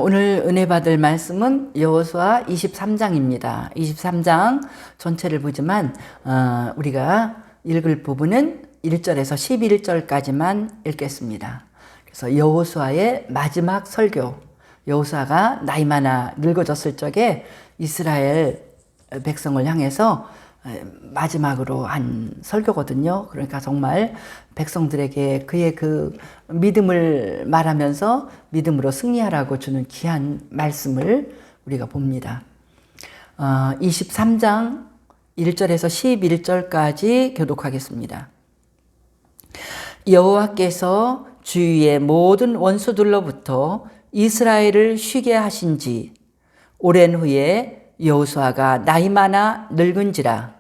오늘 은혜 받을 말씀은 여호수아 23장입니다. 23장 전체를 보지만 우리가 읽을 부분은 1절에서 11절까지만 읽겠습니다. 그래서 여호수아의 마지막 설교, 여호수아가 나이 많아 늙어졌을 적에 이스라엘 백성을 향해서 마지막으로 한 설교거든요. 그러니까 정말 백성들에게 그의 그 믿음을 말하면서 믿음으로 승리하라고 주는 귀한 말씀을 우리가 봅니다. 23장 1절에서 11절까지 교독하겠습니다. 여호와께서 주위의 모든 원수들로부터 이스라엘을 쉬게 하신지 오랜 후에 여호수아가 나이 많아 늙은지라.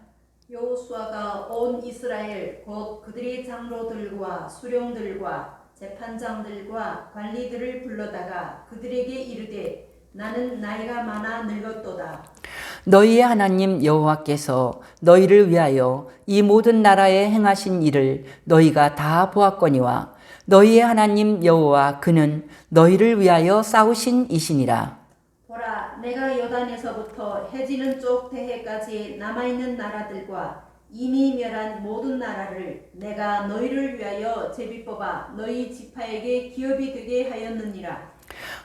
여호수아가 온 이스라엘 곧 그들의 장로들과 수령들과 재판장들과 관리들을 불러다가 그들에게 이르되 나는 나이가 많아 늙었도다. 너희의 하나님 여호와께서 너희를 위하여 이 모든 나라에 행하신 일을 너희가 다 보았거니와 너희의 하나님 여호와 그는 너희를 위하여 싸우신 이시니라. 보라, 내가 요단에서부터 해지는 쪽 대해까지 남아있는 나라들과 이미 멸한 모든 나라를 내가 너희를 위하여 제비 뽑아 너희 지파에게 기업이 되게 하였느니라.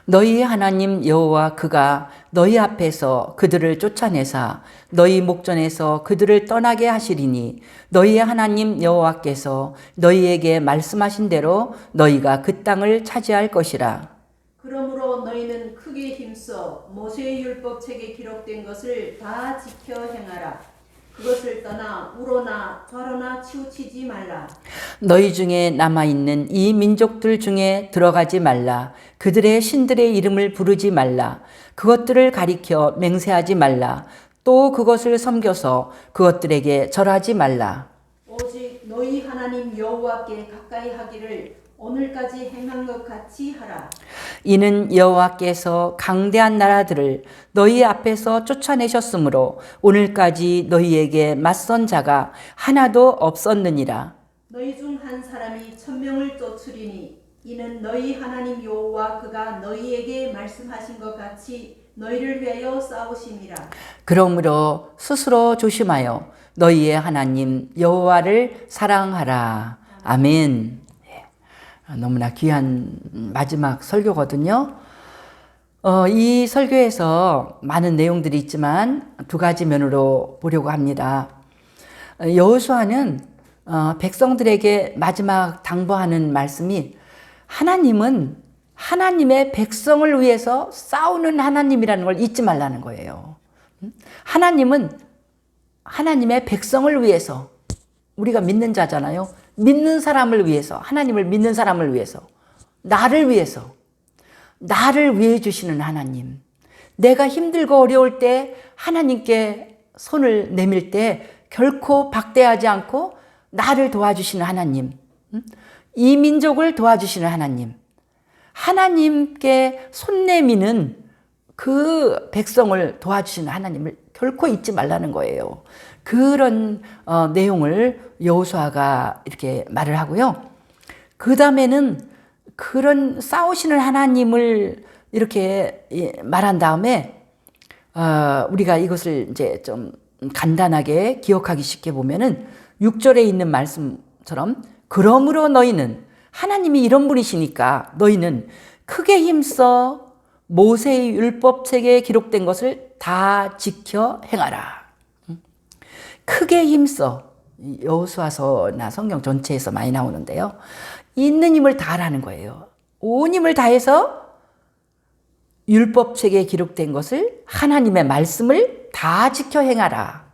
너희 하나님 여호와 그가 너희 앞에서 그들을 쫓아내사 너희 목전에서 그들을 떠나게 하시리니 너희의 하나님 여호와께서 너희에게 말씀하신 대로 너희가 그 땅을 차지할 것이라. 그러므로 너희는 크게 힘써 모세의 율법책에 기록된 것을 다 지켜 행하라. 그것을 떠나 우로나 좌로나 치우치지 말라. 너희 중에 남아있는 이 민족들 중에 들어가지 말라. 그들의 신들의 이름을 부르지 말라. 그것들을 가리켜 맹세하지 말라. 또 그것을 섬겨서 그것들에게 절하지 말라. 오직 너희 하나님 여호와께 가까이 하기를 오늘까지 행한 것 같이 하라. 이는 여호와께서 강대한 나라들을 너희 앞에서 쫓아내셨으므로 오늘까지 너희에게 맞선 자가 하나도 없었느니라. 너희 중 한 사람이 1000명을 쫓으리니 이는 너희 하나님 여호와 그가 너희에게 말씀하신 것 같이 너희를 위하여 싸우심이라. 그러므로 스스로 조심하여 너희의 하나님 여호와를 사랑하라. 아멘. 너무나 귀한 마지막 설교거든요. 이 설교에서 많은 내용들이 있지만 두 가지 면으로 보려고 합니다. 여호수아는 백성들에게 마지막 당부하는 말씀이 하나님은 하나님의 백성을 위해서 싸우는 하나님이라는 걸 잊지 말라는 거예요. 하나님은 하나님의 백성을 위해서, 우리가 믿는 자잖아요. 믿는 사람을 위해서, 하나님을 믿는 사람을 위해서, 나를 위해서, 나를 위해 주시는 하나님. 내가 힘들고 어려울 때 하나님께 손을 내밀 때 결코 박대하지 않고 나를 도와주시는 하나님. 이 민족을 도와주시는 하나님. 하나님께 손 내미는 그 백성을 도와주시는 하나님을 결코 잊지 말라는 거예요. 그런 내용을 여호수아가 이렇게 말을 하고요. 그 다음에는 그런 싸우시는 하나님을 이렇게 말한 다음에 우리가 이것을 이제 좀 간단하게 기억하기 쉽게 보면은 6절에 있는 말씀처럼 그러므로 너희는 하나님이 이런 분이시니까 너희는 크게 힘써 모세의 율법책에 기록된 것을 다 지켜 행하라. 크게 힘써. 여호수아서나 성경 전체에서 많이 나오는데요. 있는 힘을 다하라는 거예요. 온 힘을 다해서 율법책에 기록된 것을 하나님의 말씀을 다 지켜 행하라.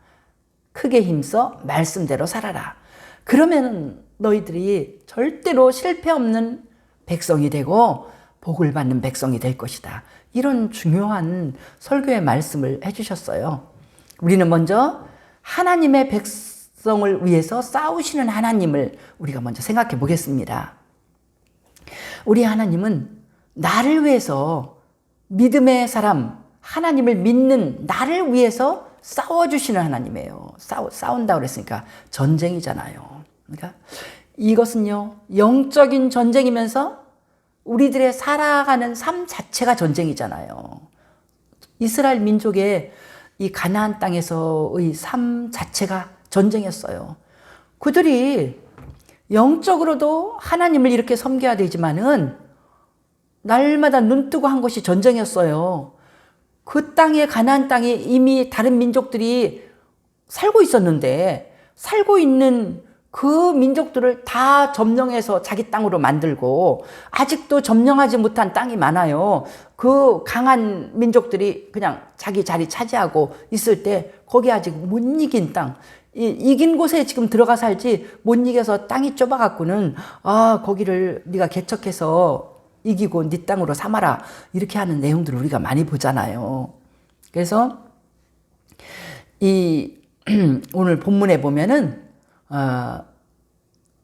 크게 힘써 말씀대로 살아라. 그러면 너희들이 절대로 실패 없는 백성이 되고 복을 받는 백성이 될 것이다. 이런 중요한 설교의 말씀을 해주셨어요. 우리는 먼저 하나님의 백성을 위해서 싸우시는 하나님을 우리가 먼저 생각해 보겠습니다. 우리 하나님은 나를 위해서 믿음의 사람, 하나님을 믿는 나를 위해서 싸워주시는 하나님이에요. 싸운다고 그랬으니까 전쟁이잖아요. 그러니까 이것은요, 영적인 전쟁이면서 우리들의 살아가는 삶 자체가 전쟁이잖아요. 이스라엘 민족의 이 가나안 땅에서의 삶 자체가 전쟁이었어요. 그들이 영적으로도 하나님을 이렇게 섬겨야 되지만은 날마다 눈 뜨고 한 것이 전쟁이었어요. 그 땅에, 가나안 땅에 이미 다른 민족들이 살고 있었는데, 살고 있는 그 민족들을 다 점령해서 자기 땅으로 만들고 아직도 점령하지 못한 땅이 많아요. 그 강한 민족들이 그냥 자기 자리 차지하고 있을 때 거기 아직 못 이긴 땅, 이긴 곳에 지금 들어가 살지 못 이겨서 땅이 좁아갖고는 거기를 네가 개척해서 이기고 네 땅으로 삼아라, 이렇게 하는 내용들을 우리가 많이 보잖아요. 그래서 이 오늘 본문에 보면은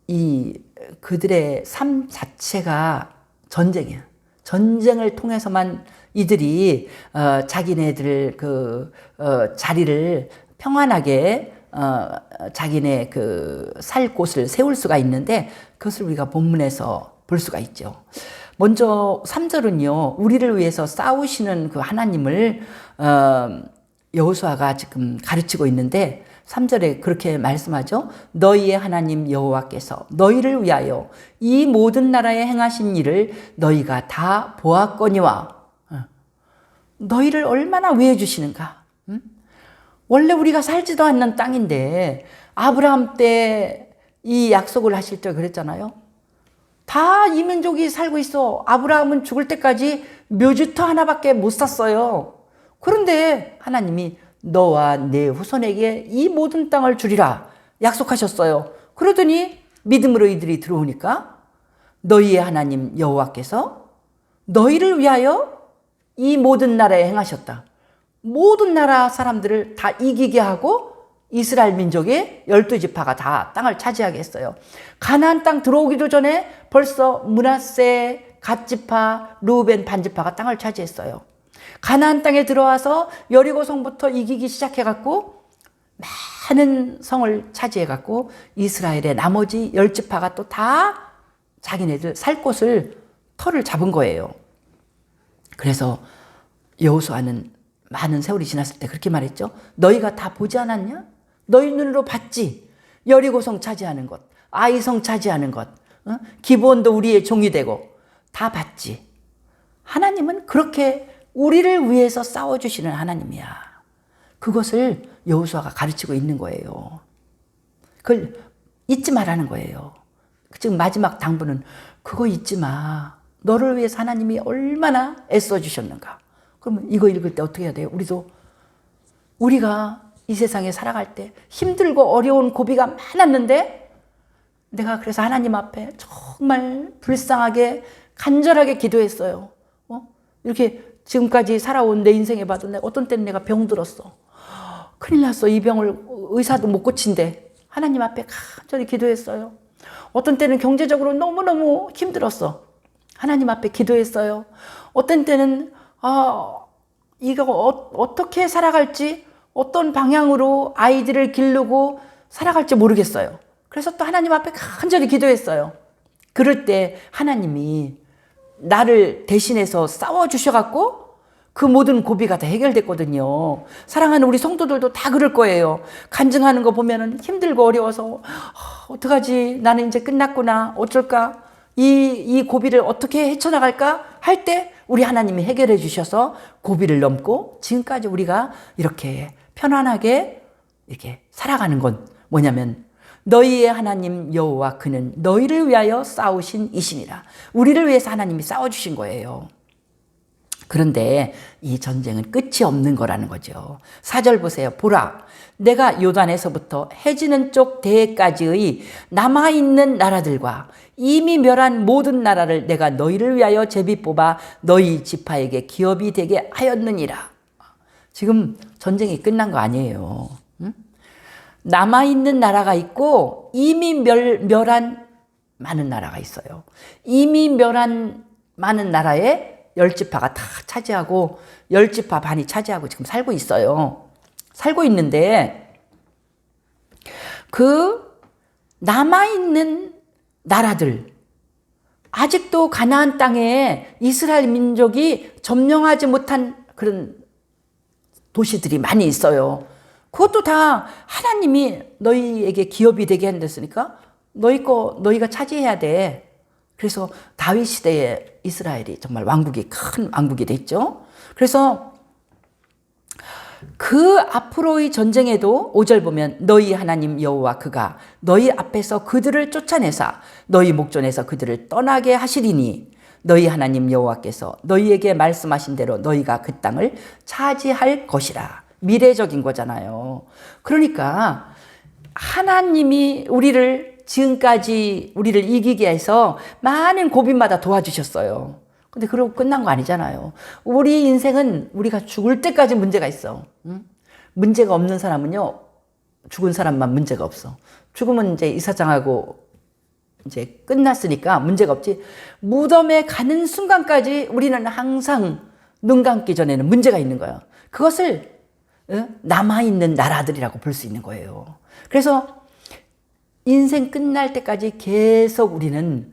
이 그들의 삶 자체가 전쟁이야. 전쟁을 통해서만 이들이 자기네들 자리를 평안하게 자기네 살 곳을 세울 수가 있는데, 그것을 우리가 본문에서 볼 수가 있죠. 먼저 3절은요, 우리를 위해서 싸우시는 그 하나님을 여호수아가 지금 가르치고 있는데 3절에 그렇게 말씀하죠. 너희의 하나님 여호와께서 너희를 위하여 이 모든 나라에 행하신 일을 너희가 다 보았거니와. 너희를 얼마나 위해 주시는가. 원래 우리가 살지도 않는 땅인데 아브라함 때 이 약속을 하실 때 그랬잖아요. 다 이민족이 살고 있어. 아브라함은 죽을 때까지 묘지터 하나밖에 못 샀어요. 그런데 하나님이 너와 내 후손에게 이 모든 땅을 주리라 약속하셨어요. 그러더니 믿음으로 이들이 들어오니까 너희의 하나님 여호와께서 너희를 위하여 이 모든 나라에 행하셨다. 모든 나라 사람들을 다 이기게 하고 이스라엘 민족의 12지파가 다 땅을 차지하게 했어요. 가나안 땅 들어오기도 전에 벌써 므낫세, 갓지파, 루벤 반지파가 땅을 차지했어요. 가나안 땅에 들어와서 여리고 성부터 이기기 시작해갖고 많은 성을 차지해갖고 이스라엘의 나머지 10지파가 또 다 자기네들 살 곳을 터를 잡은 거예요. 그래서 여호수아는 많은 세월이 지났을 때 그렇게 말했죠. 너희가 다 보지 않았냐? 너희 눈으로 봤지. 여리고성 차지하는 것, 아이성 차지하는 것, 기브온도 우리의 종이 되고 다 봤지. 하나님은 그렇게 우리를 위해서 싸워주시는 하나님이야. 그것을 여호수아가 가르치고 있는 거예요. 그걸 잊지 말라는 거예요. 지금 마지막 당부는 그거 잊지 마. 너를 위해서 하나님이 얼마나 애써주셨는가. 그러면 이거 읽을 때 어떻게 해야 돼요? 우리가 이 세상에 살아갈 때 힘들고 어려운 고비가 많았는데 내가 그래서 하나님 앞에 정말 불쌍하게 간절하게 기도했어요. 이렇게 지금까지 살아온 내 인생에 봐도 어떤 때는 내가 병들었어. 큰일 났어. 이 병을 의사도 못 고친대. 하나님 앞에 간절히 기도했어요. 어떤 때는 경제적으로 너무너무 힘들었어. 하나님 앞에 기도했어요. 어떤 때는 이거 어떻게 살아갈지, 어떤 방향으로 아이들을 기르고 살아갈지 모르겠어요. 그래서 또 하나님 앞에 간절히 기도했어요. 그럴 때 하나님이 나를 대신해서 싸워주셔갖고 그 모든 고비가 다 해결됐거든요. 사랑하는 우리 성도들도 다 그럴 거예요. 간증하는 거 보면은 힘들고 어려워서 어떡하지? 나는 이제 끝났구나. 어쩔까? 이 고비를 어떻게 헤쳐나갈까? 할 때 우리 하나님이 해결해 주셔서 고비를 넘고 지금까지 우리가 이렇게 편안하게 이렇게 살아가는 건 뭐냐면 너희의 하나님 여호와 그는 너희를 위하여 싸우신 이시니라. 우리를 위해서 하나님이 싸워주신 거예요. 그런데 이 전쟁은 끝이 없는 거라는 거죠. 4절 보세요. 보라, 내가 요단에서부터 해지는 쪽 대해까지의 남아있는 나라들과 이미 멸한 모든 나라를 내가 너희를 위하여 제비 뽑아 너희 지파에게 기업이 되게 하였느니라. 지금 전쟁이 끝난 거 아니에요. 응? 남아있는 나라가 있고 이미 멸한 많은 나라가 있어요. 이미 멸한 많은 나라에 10지파가 다 차지하고 10지파 반이 차지하고 지금 살고 있어요. 살고 있는데 그 남아있는 나라들, 아직도 가나안 땅에 이스라엘 민족이 점령하지 못한 그런 도시들이 많이 있어요. 그것도 다 하나님이 너희에게 기업이 되게 한댔으니까 너희가 차지해야 돼. 그래서 다윗 시대에 이스라엘이 정말 왕국이 큰 왕국이 됐죠. 그래서 그 앞으로의 전쟁에도 5절 보면 너희 하나님 여호와 그가 너희 앞에서 그들을 쫓아내사 너희 목전에서 그들을 떠나게 하시리니 너희 하나님 여호와께서 너희에게 말씀하신 대로 너희가 그 땅을 차지할 것이라. 미래적인 거잖아요. 그러니까 하나님이 우리를 지금까지 우리를 이기게 해서 많은 고비마다 도와주셨어요. 근데 그러고 끝난 거 아니잖아요. 우리 인생은 우리가 죽을 때까지 문제가 있어. 응? 문제가 없는 사람은요, 죽은 사람만 문제가 없어. 죽으면 이제 이사장하고 이제 끝났으니까 문제가 없지. 무덤에 가는 순간까지 우리는 항상 눈 감기 전에는 문제가 있는 거예요. 그것을 남아있는 나라들이라고 볼 수 있는 거예요. 그래서 인생 끝날 때까지 계속 우리는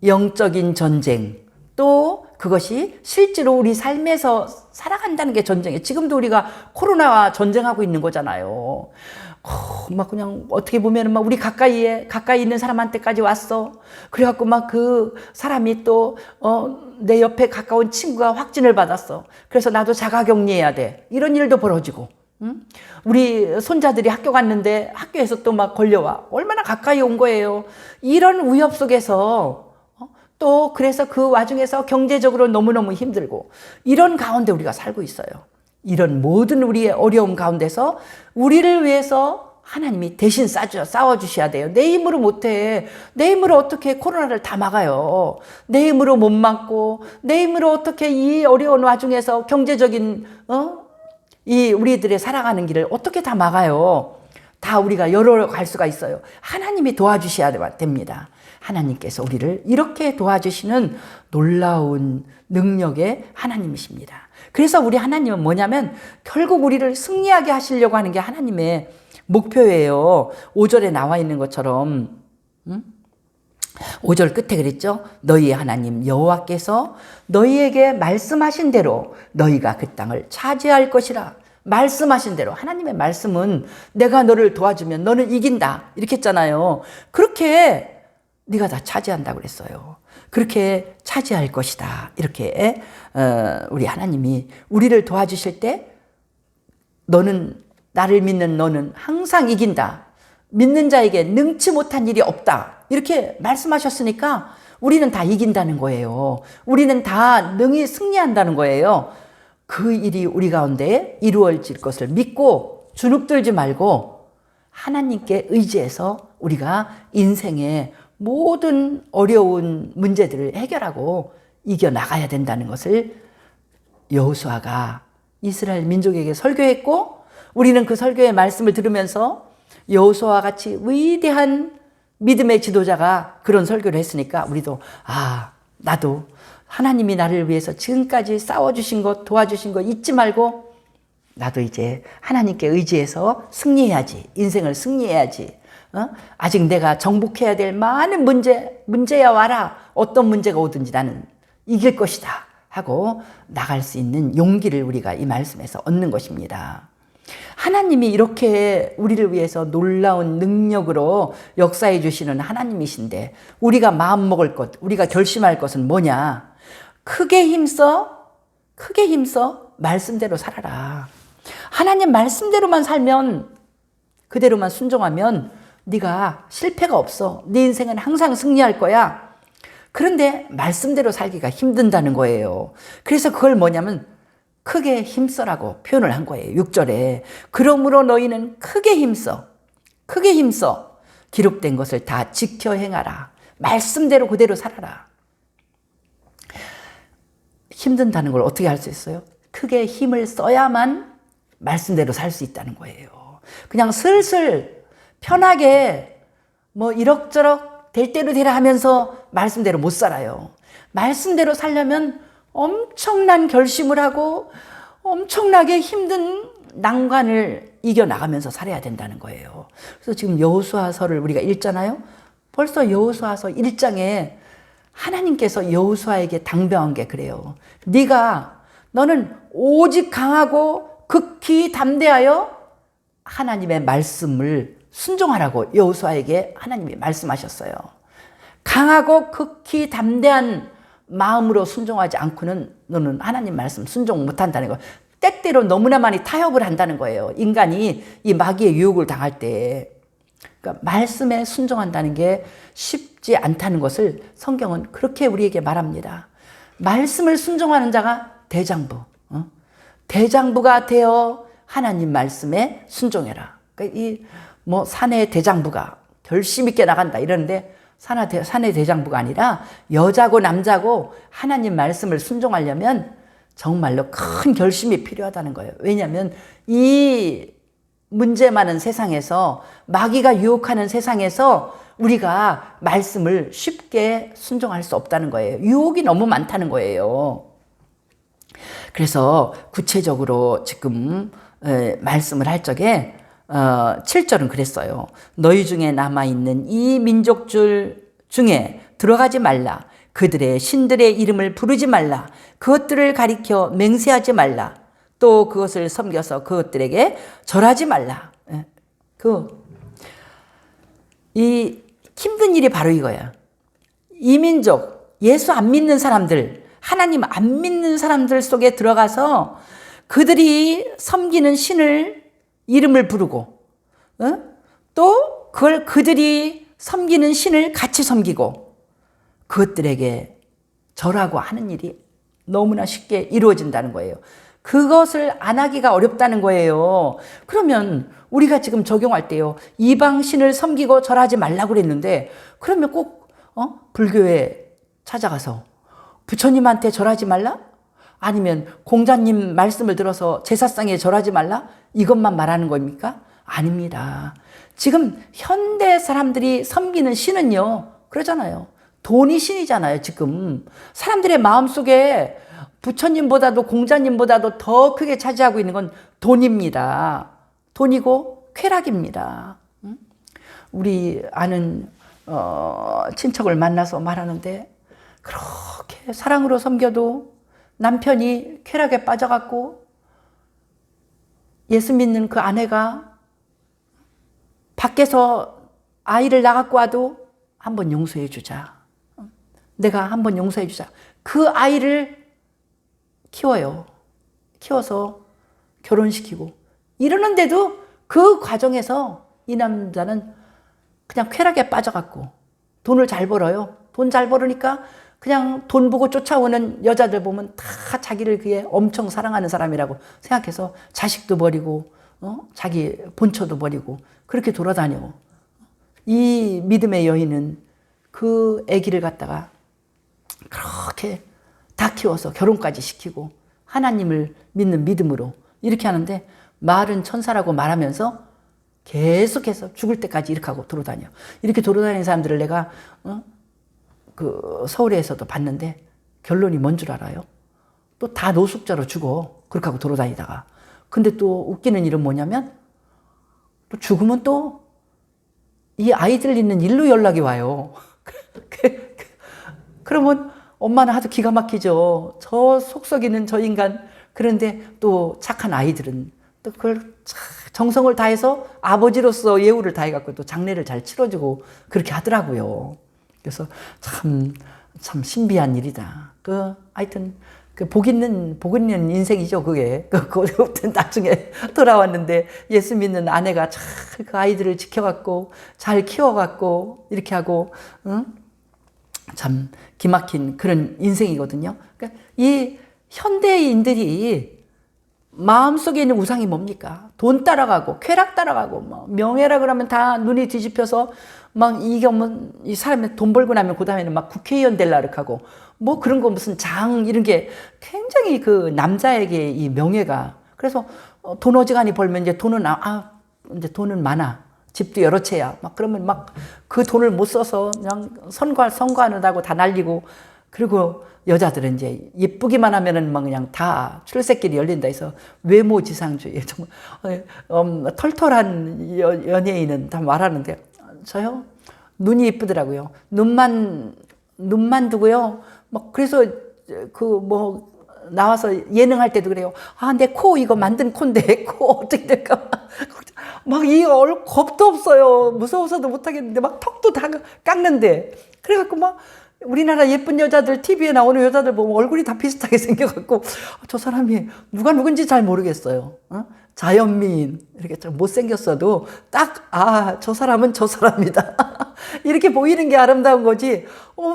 영적인 전쟁, 또 그것이 실제로 우리 삶에서 살아간다는 게 전쟁이에요. 지금도 우리가 코로나와 전쟁하고 있는 거잖아요. 막 그냥 어떻게 보면 막 우리 가까이 있는 사람한테까지 왔어. 그래갖고 막 그 사람이 또 내 옆에 가까운 친구가 확진을 받았어. 그래서 나도 자가격리해야 돼. 이런 일도 벌어지고. 응? 우리 손자들이 학교 갔는데 학교에서 또 막 걸려와. 얼마나 가까이 온 거예요. 이런 위협 속에서 또 그래서 그 와중에서 경제적으로 너무너무 힘들고 이런 가운데 우리가 살고 있어요. 이런 모든 우리의 어려움 가운데서 우리를 위해서 하나님이 대신 싸워주셔야 돼요. 내 힘으로 못해. 내 힘으로 어떻게 코로나를 다 막아요. 내 힘으로 못 막고 내 힘으로 어떻게 이 어려운 와중에서 경제적인 이 우리들의 살아가는 길을 어떻게 다 막아요. 다 우리가 열어갈 수가 있어요. 하나님이 도와주셔야 됩니다. 하나님께서 우리를 이렇게 도와주시는 놀라운 능력의 하나님이십니다. 그래서 우리 하나님은 뭐냐면 결국 우리를 승리하게 하시려고 하는 게 하나님의 목표예요. 5절에 나와 있는 것처럼 5절 끝에 그랬죠. 너희 하나님 여호와께서 너희에게 말씀하신 대로 너희가 그 땅을 차지할 것이라. 말씀하신 대로. 하나님의 말씀은 내가 너를 도와주면 너는 이긴다 이렇게 했잖아요. 그렇게 네가 다 차지한다고 그랬어요. 그렇게 차지할 것이다. 이렇게 우리 하나님이 우리를 도와주실 때 너는 나를 믿는 너는 항상 이긴다. 믿는 자에게 능치 못한 일이 없다. 이렇게 말씀하셨으니까 우리는 다 이긴다는 거예요. 우리는 다 능히 승리한다는 거예요. 그 일이 우리 가운데 이루어질 것을 믿고 주눅들지 말고 하나님께 의지해서 우리가 인생의 모든 어려운 문제들을 해결하고 이겨나가야 된다는 것을 여호수아가 이스라엘 민족에게 설교했고 우리는 그 설교의 말씀을 들으면서 여호수아와 같이 위대한 믿음의 지도자가 그런 설교를 했으니까 우리도 나도 하나님이 나를 위해서 지금까지 싸워주신 것 도와주신 것 잊지 말고 나도 이제 하나님께 의지해서 승리해야지. 인생을 승리해야지. 아직 내가 정복해야 될 많은 문제야 와라. 어떤 문제가 오든지 나는 이길 것이다 하고 나갈 수 있는 용기를 우리가 이 말씀에서 얻는 것입니다. 하나님이 이렇게 우리를 위해서 놀라운 능력으로 역사해 주시는 하나님이신데 우리가 마음먹을 것, 우리가 결심할 것은 뭐냐? 크게 힘써 말씀대로 살아라. 하나님 말씀대로만 살면 그대로만 순종하면 네가 실패가 없어. 네 인생은 항상 승리할 거야. 그런데 말씀대로 살기가 힘든다는 거예요. 그래서 그걸 뭐냐면 크게 힘써라고 표현을 한 거예요. 6절에 그러므로 너희는 크게 힘써 기록된 것을 다 지켜 행하라. 말씀대로 그대로 살아라. 힘든다는 걸 어떻게 할 수 있어요? 크게 힘을 써야만 말씀대로 살 수 있다는 거예요. 그냥 슬슬 편하게 뭐 이럭저럭 될 대로 되라 하면서 말씀대로 못 살아요. 말씀대로 살려면 엄청난 결심을 하고 엄청나게 힘든 난관을 이겨나가면서 살아야 된다는 거예요. 그래서 지금 여호수아서를 우리가 읽잖아요. 벌써 여호수아서 1장에 하나님께서 여호수아에게 당부한 게 그래요. 너는 오직 강하고 극히 담대하여 하나님의 말씀을 순종하라고 여호수아에게 하나님이 말씀하셨어요. 강하고 극히 담대한 마음으로 순종하지 않고는 너는 하나님 말씀 순종 못한다는 거예요. 때때로 너무나 많이 타협을 한다는 거예요. 인간이 이 마귀의 유혹을 당할 때. 그러니까 말씀에 순종한다는 게 쉽지 않다는 것을 성경은 그렇게 우리에게 말합니다. 말씀을 순종하는 자가 대장부. 대장부가 되어 하나님 말씀에 순종해라. 그러니까 사내 대장부가 결심 있게 나간다 이러는데 사내 대장부가 아니라 여자고 남자고 하나님 말씀을 순종하려면 정말로 큰 결심이 필요하다는 거예요. 왜냐하면 이 문제 많은 세상에서 마귀가 유혹하는 세상에서 우리가 말씀을 쉽게 순종할 수 없다는 거예요. 유혹이 너무 많다는 거예요. 그래서 구체적으로 지금 말씀을 할 적에 7절은 그랬어요. 너희 중에 남아있는 이 민족들 중에 들어가지 말라. 그들의 신들의 이름을 부르지 말라. 그것들을 가리켜 맹세하지 말라. 또 그것을 섬겨서 그것들에게 절하지 말라. 이 힘든 일이 바로 이거야. 이 민족, 예수 안 믿는 사람들, 하나님 안 믿는 사람들 속에 들어가서 그들이 섬기는 신을 이름을 부르고 또 그들이 섬기는 신을 같이 섬기고 그것들에게 절하고 하는 일이 너무나 쉽게 이루어진다는 거예요. 그것을 안 하기가 어렵다는 거예요. 그러면 우리가 지금 적용할 때요. 이방 신을 섬기고 절하지 말라고 그랬는데 그러면 꼭 불교에 찾아가서 부처님한테 절하지 말라? 아니면 공자님 말씀을 들어서 제사상에 절하지 말라? 이것만 말하는 겁니까? 아닙니다. 지금 현대 사람들이 섬기는 신은요. 그러잖아요. 돈이 신이잖아요. 지금 사람들의 마음속에 부처님보다도 공자님보다도 더 크게 차지하고 있는 건 돈입니다. 돈이고 쾌락입니다. 우리 아는 친척을 만나서 말하는데 그렇게 사랑으로 섬겨도 남편이 쾌락에 빠져갖고 예수 믿는 그 아내가 밖에서 아이를 낳았고 와도 한번 용서해 주자. 내가 한번 용서해 주자. 그 아이를 키워요. 키워서 결혼시키고 이러는데도 그 과정에서 이 남자는 그냥 쾌락에 빠져갖고 돈을 잘 벌어요. 돈 잘 벌으니까 그냥 돈 보고 쫓아오는 여자들 보면 다 자기를 그게 엄청 사랑하는 사람이라고 생각해서 자식도 버리고 자기 본처도 버리고 그렇게 돌아다녀. 이 믿음의 여인은 그 아기를 갖다가 그렇게 다 키워서 결혼까지 시키고 하나님을 믿는 믿음으로 이렇게 하는데 말은 천사라고 말하면서 계속해서 죽을 때까지 이렇게 하고 돌아다녀. 이렇게 돌아다니는 사람들을 내가 그 서울에서도 봤는데 결론이 뭔 줄 알아요? 또 다 노숙자로 죽어. 그렇게 하고 돌아다니다가. 근데 또 웃기는 일은 뭐냐면 또 죽으면 또 이 아이들 있는 일로 연락이 와요. 그러면 엄마는 하도 기가 막히죠. 저 속썩이는 저 인간. 그런데 또 착한 아이들은 또 그걸 정성을 다해서 아버지로서 예우를 다해갖고 또 장례를 잘 치러주고 그렇게 하더라고요. 그래서 참 신비한 일이다. 하여튼 복 있는 인생이죠, 그게. 그것부터 나중에 돌아왔는데 예수 믿는 아내가 잘 그 아이들을 지켜갖고 잘 키워갖고 이렇게 하고, 참 기막힌 그런 인생이거든요. 그러니까 이 현대인들이 마음속에 있는 우상이 뭡니까? 돈 따라가고 쾌락 따라가고 뭐 명예라 그러면 다 눈이 뒤집혀서 막 이게 이 사람이 돈 벌고 나면 그 다음에는 막 국회의원 될라 이렇게 하고 뭐 그런 거 무슨 장 이런 게 굉장히 그 남자에게 이 명예가 그래서 돈 어지간히 벌면 이제 돈은 이제 돈은 많아. 집도 여러 채야. 막 그러면 막 그 돈을 못 써서 그냥 선거하느라고 다 날리고 그리고 여자들은 이제 예쁘기만 하면은 막 그냥 다 출세길이 열린다 해서 외모지상주의 정말 털털한 연예인은 다 말하는데 저요 눈이 예쁘더라고요. 눈만 눈만 두고요. 막 그래서 나와서 예능할 때도 그래요. 아, 내 코 이거 만든 코인데 코 어떻게 될까? 막 이거 겁도 없어요. 무서워서도 못하겠는데 막 턱도 다 깎는데. 그래갖고 막 우리나라 예쁜 여자들 TV에 나오는 여자들 보면 얼굴이 다 비슷하게 생겨갖고 저 사람이 누가 누군지 잘 모르겠어요. 자연미인 이렇게 좀 못생겼어도 딱 저 사람은 저 사람이다 이렇게 보이는 게 아름다운 거지.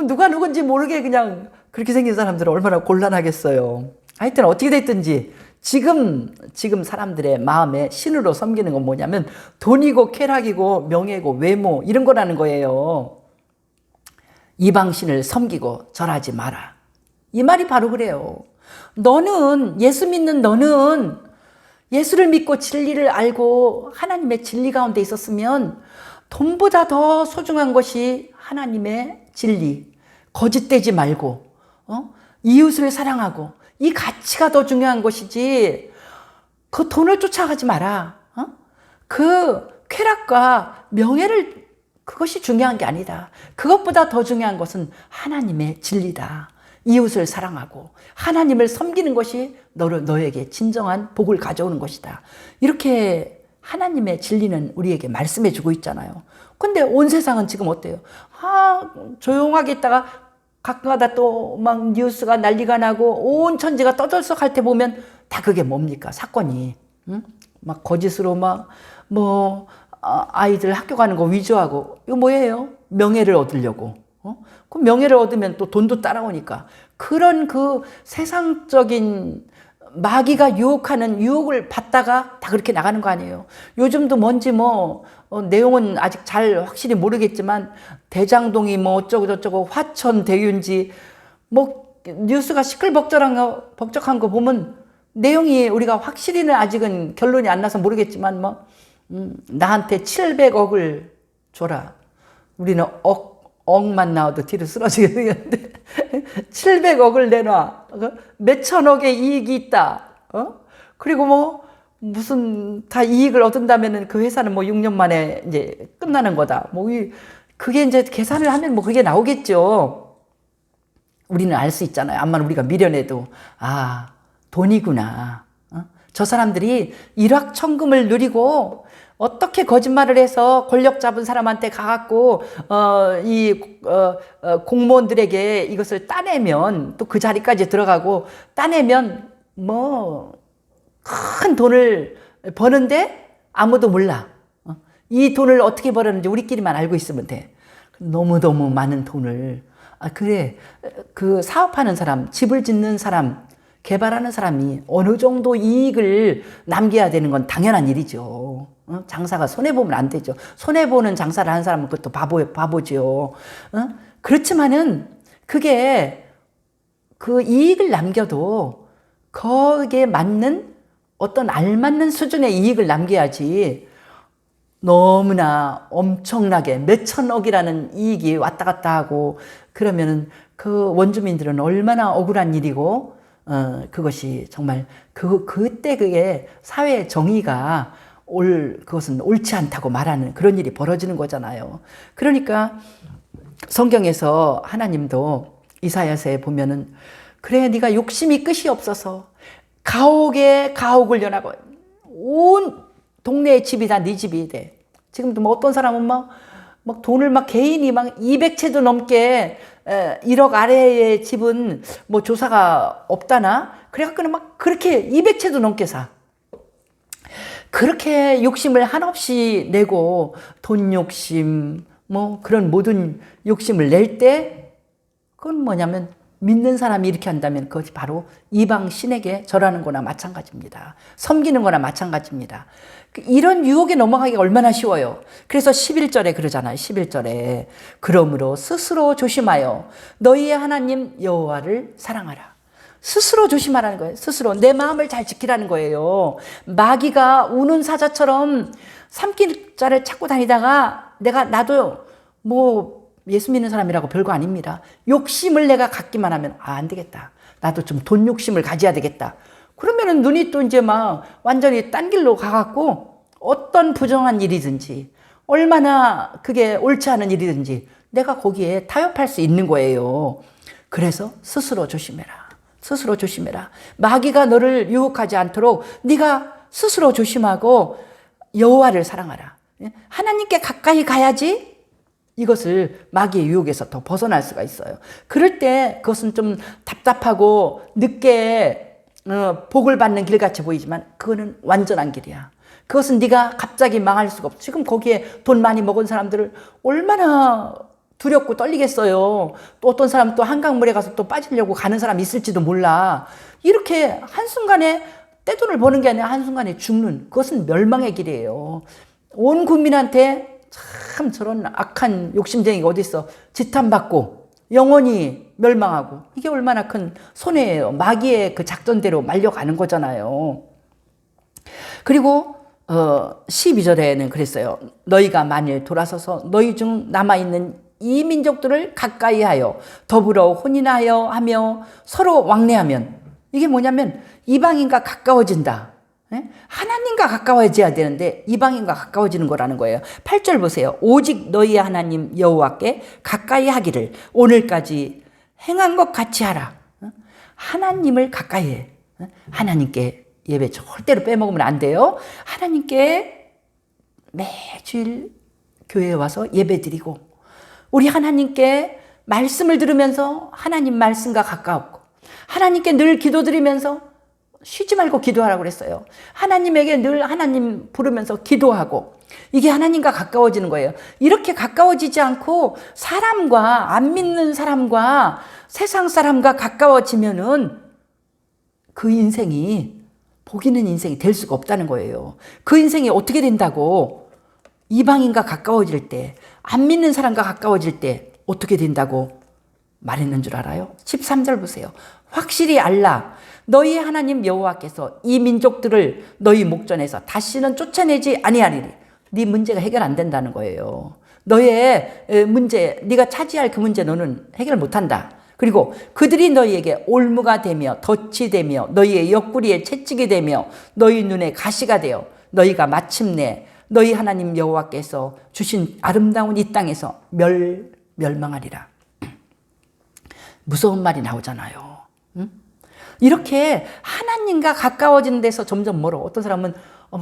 누가 누군지 모르게 그냥 그렇게 생긴 사람들은 얼마나 곤란하겠어요. 하여튼 어떻게 됐든지 지금 사람들의 마음에 신으로 섬기는 건 뭐냐면 돈이고 쾌락이고 명예고 외모 이런 거라는 거예요. 이방신을 섬기고 절하지 마라. 이 말이 바로 그래요. 너는 예수 믿는 너는 예수를 믿고 진리를 알고 하나님의 진리 가운데 있었으면 돈보다 더 소중한 것이 하나님의 진리, 거짓되지 말고 이웃을 사랑하고 이 가치가 더 중요한 것이지 그 돈을 쫓아가지 마라. 그 쾌락과 명예를 그것이 중요한 게 아니다. 그것보다 더 중요한 것은 하나님의 진리다. 이웃을 사랑하고 하나님을 섬기는 것이 너에게 진정한 복을 가져오는 것이다. 이렇게 하나님의 진리는 우리에게 말씀해 주고 있잖아요. 근데 온 세상은 지금 어때요? 조용하게 있다가 가끔가다 또 막 뉴스가 난리가 나고 온 천지가 떠들썩할 때 보면 다 그게 뭡니까? 사건이. 막 거짓으로 아이들 학교 가는 거 위조하고 이거 뭐예요? 명예를 얻으려고. 그 명예를 얻으면 또 돈도 따라오니까 그런 그 세상적인 마귀가 유혹하는 유혹을 받다가 다 그렇게 나가는 거 아니에요. 요즘도 뭔지 내용은 아직 잘 확실히 모르겠지만 대장동이 어쩌고 저쩌고 화천 대유인지 뉴스가 시끌벅적한 거 보면 내용이 우리가 확실히는 아직은 결론이 안 나서 모르겠지만 나한테 700억을 줘라. 우리는 억만 나와도 뒤로 쓰러지게 되겠는데 700억을 내놔. 몇천억의 이익이 있다. 그리고 무슨 다 이익을 얻은다면은 그 회사는 6년 만에 이제 끝나는 거다. 그게 이제 계산을 하면 그게 나오겠죠. 우리는 알 수 있잖아요. 암만 우리가 미련해도 돈이구나. 저 사람들이 일확천금을 누리고 어떻게 거짓말을 해서 권력 잡은 사람한테 가갖고 공무원들에게 이것을 따내면 또 그 자리까지 들어가고 따내면 큰 돈을 버는데 아무도 몰라. 이 돈을 어떻게 벌었는지 우리끼리만 알고 있으면 돼. 너무너무 많은 돈을. 그래. 그 사업하는 사람, 집을 짓는 사람, 개발하는 사람이 어느 정도 이익을 남겨야 되는 건 당연한 일이죠. 장사가 손해보면 안 되죠. 손해보는 장사를 하는 사람은 그것도 바보죠. 그렇지만은 그게 그 이익을 남겨도 거기에 맞는 어떤 알맞는 수준의 이익을 남겨야지 너무나 엄청나게 몇천억이라는 이익이 왔다 갔다 하고 그러면은 그 원주민들은 얼마나 억울한 일이고 그것이 정말 그때 그게 사회의 정의가 그것은 옳지 않다고 말하는 그런 일이 벌어지는 거잖아요. 그러니까 성경에서 하나님도 이사야서에 보면은 그래 네가 욕심이 끝이 없어서 가옥에 가옥을 연하고 온 동네의 집이 다 네 집이 돼. 지금도 어떤 사람은 막 돈을 개인이 200채도 넘게 1억 아래의 집은 조사가 없다나 그래갖고는 그렇게 200채도 넘게 사. 그렇게 욕심을 한없이 내고 돈 욕심 그런 모든 욕심을 낼 때 그건 뭐냐면 믿는 사람이 이렇게 한다면 그것이 바로 이방 신에게 절하는 거나 마찬가지입니다. 섬기는 거나 마찬가지입니다. 이런 유혹에 넘어가기가 얼마나 쉬워요. 그래서 11절에 그러잖아요. 11절에 그러므로 스스로 조심하여 너희의 하나님 여호와를 사랑하라. 스스로 조심하라는 거예요. 스스로 내 마음을 잘 지키라는 거예요. 마귀가 우는 사자처럼 삼킬자를 찾고 다니다가 나도 예수 믿는 사람이라고 별거 아닙니다. 욕심을 내가 갖기만 하면 안 되겠다. 나도 좀 돈 욕심을 가져야 되겠다. 그러면은 눈이 또 이제 완전히 딴 길로 가갖고 어떤 부정한 일이든지 얼마나 그게 옳지 않은 일이든지 내가 거기에 타협할 수 있는 거예요. 그래서 스스로 조심해라. 스스로 조심해라. 마귀가 너를 유혹하지 않도록 네가 스스로 조심하고 여호와를 사랑하라. 하나님께 가까이 가야지 이것을 마귀의 유혹에서 더 벗어날 수가 있어요. 그럴 때 그것은 좀 답답하고 늦게 복을 받는 길같이 보이지만 그거는 완전한 길이야. 그것은 네가 갑자기 망할 수가 없어. 지금 거기에 돈 많이 먹은 사람들을 얼마나 두렵고 떨리겠어요. 또 어떤 사람 또 한강물에 가서 또 빠지려고 가는 사람 있을지도 몰라. 이렇게 한순간에 떼돈을 버는 게 아니라 한순간에 죽는, 그것은 멸망의 길이에요. 온 국민한테 참 저런 악한 욕심쟁이가 어디 있어. 지탄받고 영원히 멸망하고, 이게 얼마나 큰 손해예요. 마귀의 그 작전대로 말려가는 거잖아요. 그리고 12절에는 그랬어요. 너희가 만일 돌아서서 너희 중 남아있는 이 민족들을 가까이 하여 더불어 혼인하여 하며 서로 왕래하면, 이게 뭐냐면 이방인과 가까워진다. 하나님과 가까워져야 되는데 이방인과 가까워지는 거라는 거예요. 8절 보세요. 오직 너희 하나님 여호와께 가까이 하기를 오늘까지 행한 것 같이 하라. 하나님을 가까이 해. 하나님께 예배 절대로 빼먹으면 안 돼요. 하나님께 매주일 교회에 와서 예배 드리고, 우리 하나님께 말씀을 들으면서 하나님 말씀과 가까웠고, 하나님께 늘 기도 드리면서 쉬지 말고 기도하라고 그랬어요. 하나님에게 늘 하나님 부르면서 기도하고, 이게 하나님과 가까워지는 거예요. 이렇게 가까워지지 않고 사람과, 안 믿는 사람과 세상 사람과 가까워지면은 그 인생이 복 있는 인생이 될 수가 없다는 거예요. 그 인생이 어떻게 된다고? 이방인과 가까워질 때, 안 믿는 사람과 가까워질 때 어떻게 된다고 말했는 줄 알아요? 13절 보세요. 확실히 알라. 너희 하나님 여호와께서 이 민족들을 너희 목전에서 다시는 쫓아내지 아니하리니. 네 문제가 해결 안 된다는 거예요. 너의 문제, 네가 차지할 그 문제 너는 해결 못한다. 그리고 그들이 너희에게 올무가 되며 덫이 되며 너희의 옆구리에 채찍이 되며 너희 눈에 가시가 되어 너희가 마침내 너희 하나님 여호와께서 주신 아름다운 이 땅에서 멸망하리라. 무서운 말이 나오잖아요. 응? 이렇게 하나님과 가까워지는 데서 점점 멀어. 어떤 사람은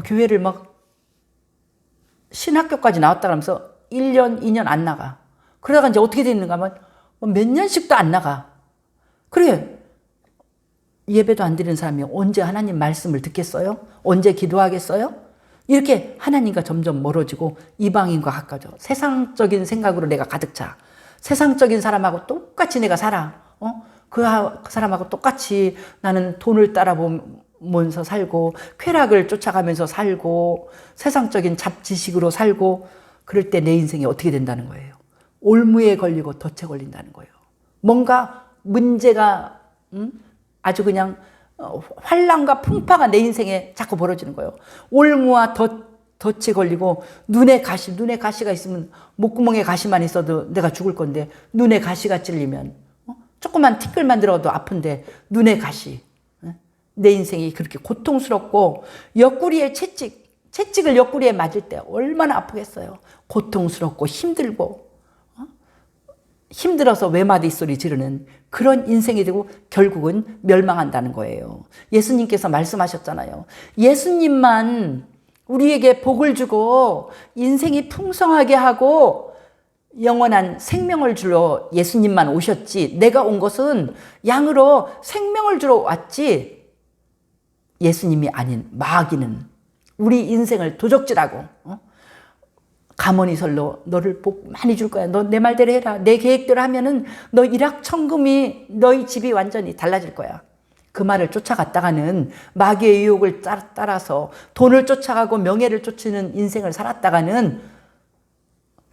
교회를 막 신학교까지 나왔다 그러면서 1년, 2년 안 나가. 그러다가 이제 어떻게 되는가 하면 몇 년씩도 안 나가. 그래. 예배도 안 드리는 사람이 언제 하나님 말씀을 듣겠어요? 언제 기도하겠어요? 이렇게 하나님과 점점 멀어지고 이방인과 가까워져. 세상적인 생각으로 내가 가득 차. 세상적인 사람하고 똑같이 내가 살아. 그 사람하고 똑같이 나는 돈을 따라보면서 살고, 쾌락을 쫓아가면서 살고, 세상적인 잡지식으로 살고, 그럴 때 내 인생이 어떻게 된다는 거예요? 올무에 걸리고 덫에 걸린다는 거예요. 뭔가 문제가 아주 그냥 환란과 풍파가 내 인생에 자꾸 벌어지는 거예요. 올무와 덫에 걸리고, 눈에 가시가 있으면 목구멍에 가시만 있어도 내가 죽을 건데, 눈에 가시가 찔리면 조그만 티끌만 들어도 아픈데 눈에 가시. 내 인생이 그렇게 고통스럽고, 옆구리에 채찍을 옆구리에 맞을 때 얼마나 아프겠어요. 고통스럽고 힘들고, 힘들어서 외마디 소리 지르는 그런 인생이 되고 결국은 멸망한다는 거예요. 예수님께서 말씀하셨잖아요. 예수님만 우리에게 복을 주고 인생이 풍성하게 하고 영원한 생명을 주러 예수님만 오셨지, 내가 온 것은 양으로 생명을 주러 왔지 예수님이 아닌 마귀는 우리 인생을 도적질하고 가머니설로 너를 복 많이 줄 거야. 너 내 말대로 해라. 내 계획대로 하면은 너 일확천금이, 너희 집이 완전히 달라질 거야. 그 말을 쫓아갔다가는 마귀의 유혹을 따라서 돈을 쫓아가고 명예를 쫓는 인생을 살았다가는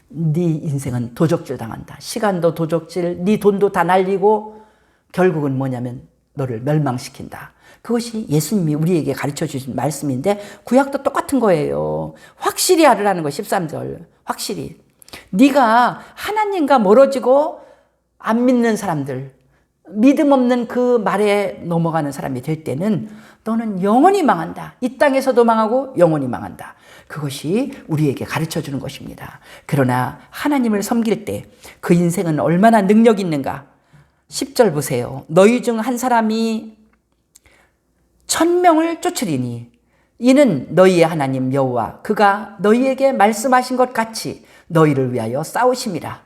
네 인생은 도적질 당한다. 시간도 도적질, 네 돈도 다 날리고 결국은 뭐냐면 너를 멸망시킨다. 그것이 예수님이 우리에게 가르쳐 주신 말씀인데 구약도 똑같은 거예요. 확실히 알으라는 거. 13절 확실히. 네가 하나님과 멀어지고 안 믿는 사람들, 믿음 없는 그 말에 넘어가는 사람이 될 때는 너는 영원히 망한다. 이 땅에서도 망하고 영원히 망한다. 그것이 우리에게 가르쳐 주는 것입니다. 그러나 하나님을 섬길 때 그 인생은 얼마나 능력이 있는가. 10절 보세요. 너희 중 한 사람이 1000명을 쫓으리니 이는 너희의 하나님 여호와 그가 너희에게 말씀하신 것 같이 너희를 위하여 싸우심이라.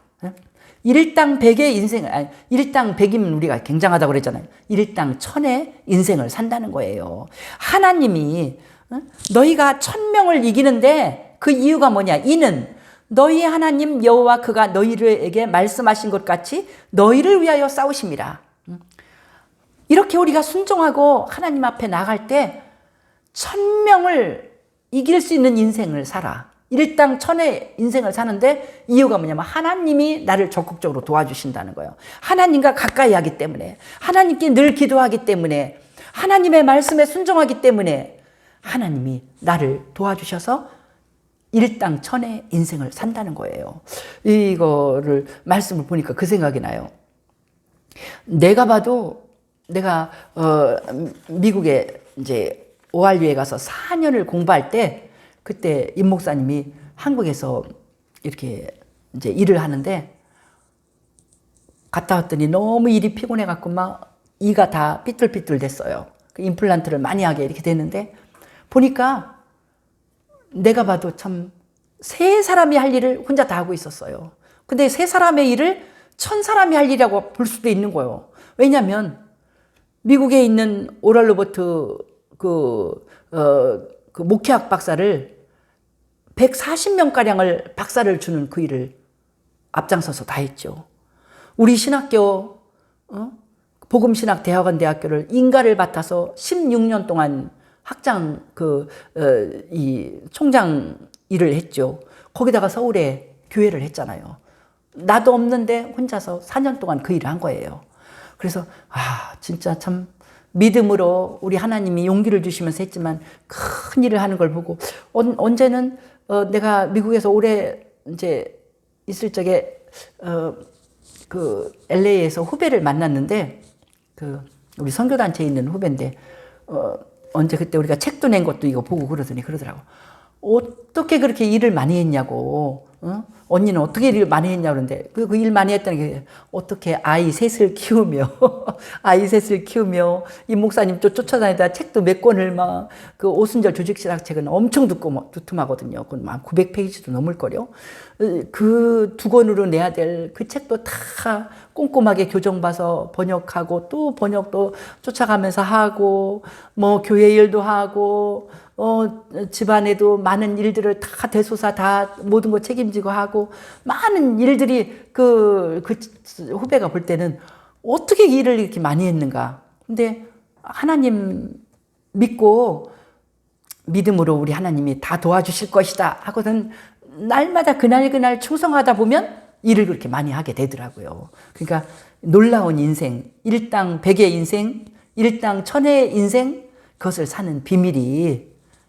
일당 백의 인생을, 아니, 일당 백이면 우리가 굉장하다고 그랬잖아요. 일당 천의 인생을 산다는 거예요. 하나님이 너희가 1000명을 이기는데 그 이유가 뭐냐? 이는 너희 하나님 여호와 그가 너희에게 말씀하신 것 같이 너희를 위하여 싸우심이라. 이렇게 우리가 순종하고 하나님 앞에 나갈 때 1000명을 이길 수 있는 인생을 살아. 일당 천의 인생을 사는데 이유가 뭐냐면 하나님이 나를 적극적으로 도와주신다는 거예요. 하나님과 가까이 하기 때문에, 하나님께 늘 기도하기 때문에, 하나님의 말씀에 순종하기 때문에 하나님이 나를 도와주셔서 일당 천의 인생을 산다는 거예요. 이거를 말씀을 보니까 그 생각이 나요. 내가 봐도 내가 미국에 이제 ORU에 가서 4년을 공부할 때 그때 임 목사님이 한국에서 이렇게 이제 일을 하는데 갔다 왔더니 너무 일이 피곤해 갖고 막 이가 다 삐뚤삐뚤 됐어요. 그 임플란트를 많이 하게 이렇게 됐는데 보니까 내가 봐도 참 세 사람이 할 일을 혼자 다 하고 있었어요. 근데 세 사람의 일을 1000사람이 할 일이라고 볼 수도 있는 거예요. 왜냐하면 미국에 있는 오랄 로버트 그 목회학 박사를 140명가량을 박사를 주는 그 일을 앞장서서 다 했죠. 우리 신학교, 복음신학대학원 대학교를 인가를 맡아서 16년 동안 학장 이 총장 일을 했죠. 거기다가 서울에 교회를 했잖아요. 나도 없는데 혼자서 4년 동안 그 일을 한 거예요. 그래서 진짜 참 믿음으로 우리 하나님이 용기를 주시면서 했지만 큰 일을 하는 걸 보고 언제는 내가 미국에서 오래 이제 있을 적에 그 LA에서 후배를 만났는데 우리 선교단체에 있는 후배인데 언제 그때 우리가 책도 낸 것도 이거 보고 그러더라고. 어떻게 그렇게 일을 많이 했냐고. 언니는 어떻게 일을 많이 했냐 그러는데 그 일 많이 했다는 게 어떻게 아이 셋을 키우며 이 목사님 쫓아다니다 책도 몇 권을 막 그 오순절 조직신학 책은 엄청 두툼하거든요. 그건 막 900페이지도 넘을 거요. 그 2권으로 내야 될 그 책도 다 꼼꼼하게 교정 봐서 번역하고 또 번역도 쫓아가면서 하고 뭐 교회 일도 하고 집안에도 많은 일들을 다 대소사 다 모든 거 책임지고 하고 많은 일들이 그 후배가 볼 때는 어떻게 일을 이렇게 많이 했는가. 근데 하나님 믿고 믿음으로 우리 하나님이 다 도와주실 것이다 하거든 날마다 그날 충성하다 보면 일을 그렇게 많이 하게 되더라고요. 그러니까 놀라운 인생, 일당 백의 인생, 일당 천의 인생 그것을 사는 비밀이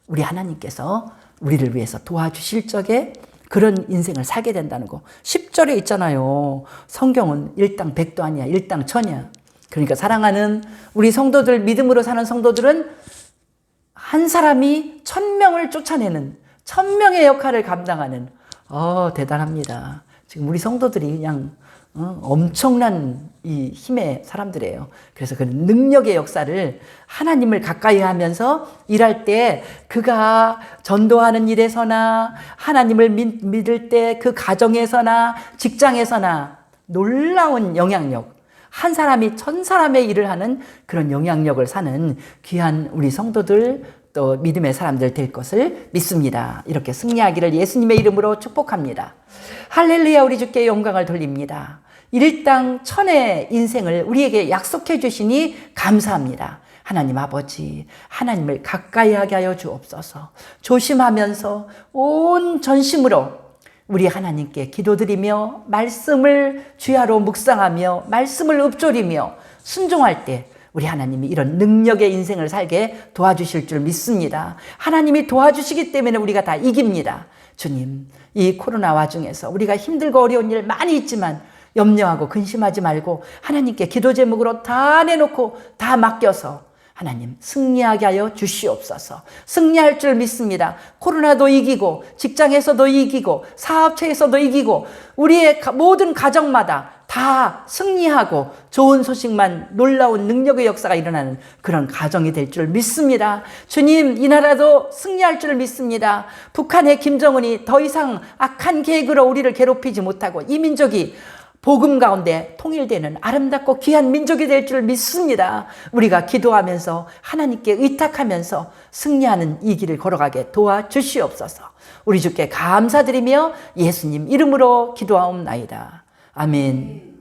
우리 하나님께서 우리를 위해서 도와주실 적에 그런 인생을 살게 된다는 거. 10절에 있잖아요. 성경은 일당 백도 아니야. 일당 천이야. 그러니까 사랑하는 우리 성도들, 믿음으로 사는 성도들은 한 사람이 1000명을 쫓아내는 1000명의 역할을 감당하는 대단합니다. 지금 우리 성도들이 그냥 엄청난 이 힘의 사람들이에요. 그래서 그 능력의 역사를 하나님을 가까이 하면서 일할 때 그가 전도하는 일에서나 하나님을 믿을 때 그 가정에서나 직장에서나 놀라운 영향력, 한 사람이 1000사람의 일을 하는 그런 영향력을 사는 귀한 우리 성도들 또 믿음의 사람들 될 것을 믿습니다. 이렇게 승리하기를 예수님의 이름으로 축복합니다. 할렐루야. 우리 주께 영광을 돌립니다. 일당 천의 인생을 우리에게 약속해 주시니 감사합니다. 하나님 아버지, 하나님을 가까이 하게 하여 주옵소서. 조심하면서 온 전심으로 우리 하나님께 기도드리며 말씀을 주야로 묵상하며 말씀을 읊조리며 순종할 때 우리 하나님이 이런 능력의 인생을 살게 도와주실 줄 믿습니다. 하나님이 도와주시기 때문에 우리가 다 이깁니다. 주님, 이 코로나 와중에서 우리가 힘들고 어려운 일 많이 있지만 염려하고 근심하지 말고 하나님께 기도 제목으로 다 내놓고 다 맡겨서 하나님 승리하게 하여 주시옵소서. 승리할 줄 믿습니다. 코로나도 이기고 직장에서도 이기고 사업체에서도 이기고 우리의 모든 가정마다 다 승리하고 좋은 소식만 놀라운 능력의 역사가 일어나는 그런 가정이 될 줄 믿습니다. 주님, 이 나라도 승리할 줄 믿습니다. 북한의 김정은이 더 이상 악한 계획으로 우리를 괴롭히지 못하고 이 민족이 복음 가운데 통일되는 아름답고 귀한 민족이 될 줄 믿습니다. 우리가 기도하면서 하나님께 의탁하면서 승리하는 이 길을 걸어가게 도와주시옵소서. 우리 주께 감사드리며 예수님 이름으로 기도하옵나이다. 아멘.